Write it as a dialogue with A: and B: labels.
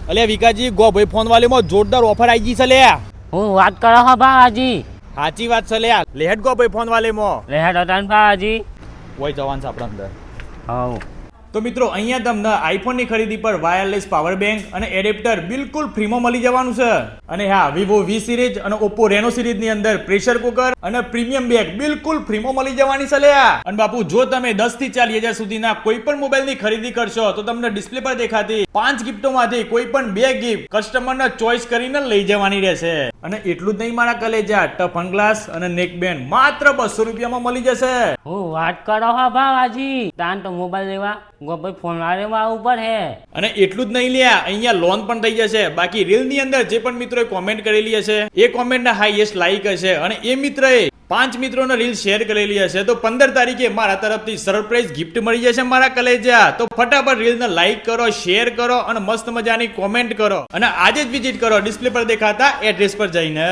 A: અલ્યા વિકાજી ગો ભાઈ ફોન વાલેમાં જોરદાર ઓફર આવી ગઈ છે લે.
B: હું વાત કરો હો બાવાજી.
A: સાચી વાત છે લ્યા. લેહેડ ગો ભાઈ ફોન વાલેમાં.
B: લેહેડ હતા બાવાજી.
A: હોય જવાન છે આપણા અંદર.
B: હવ.
A: તો મિત્રો અહીંયા તમને આઈફોનની ખરીદી પર વાયરલેસ પાવર બેંક અને એડેપ્ટર બિલકુલ ફ્રીમાં મળી જવાનું છે. અને હા, વિવો વી સિરીઝ અને ઓપ્પો રેનો સિરીઝની અંદર પ્રેશર કુકર અને પ્રીમિયમ બેગ બિલકુલ ફ્રીમાં મળી જવાની છે લ્યા. અને બાપુ જો તમે 10 થી 40 હજાર સુધીના કોઈ પણ મોબાઈલની ખરીદી કરશો તો તમને ડિસ્પ્લે પર દેખાતી 5 ગિફ્ટોમાંથી કોઈ પણ 2 ગિફ્ટ કસ્ટમરના ચોઈસ કરીને લઈ જવાની રહેશે. અને એટલું જ નહીં મારા કલેજા, ટફન ગ્લાસ અને નેક બેન્ડ માત્ર 200 રૂપિયામાં મળી જશે.
B: હું વાત કરો હો બાવાજી. તાન તો મોબાઈલ લેવા ગોભાઈ ફોન વાળેમાં આવવું પડે.
A: અને એટલું જ નહીં લ્યા, અહીંયા લોન પણ થઈ જશે. બાકી રીલ ની અંદર જે પણ મિત્રોએ કોમેન્ટ કરેલી હશે એ કોમેન્ટના હાઈએસ્ટ લાઈક હશે અને એ મિત્રએ 5 મિત્રોને રીલ શેર કરેલી હશે તો 15 તારીખે મારા તરફથી સરપ્રાઈઝ ગિફ્ટ મળી જશે મારા કલેજા. તો ફટાફટ રીલને લાઈક કરો, શેર કરો અને મસ્ત મજાની કોમેન્ટ કરો અને આજે જ વિઝિટ કરો ડિસ્પ્લે પર દેખાતા એડ્રેસ પર જઈને.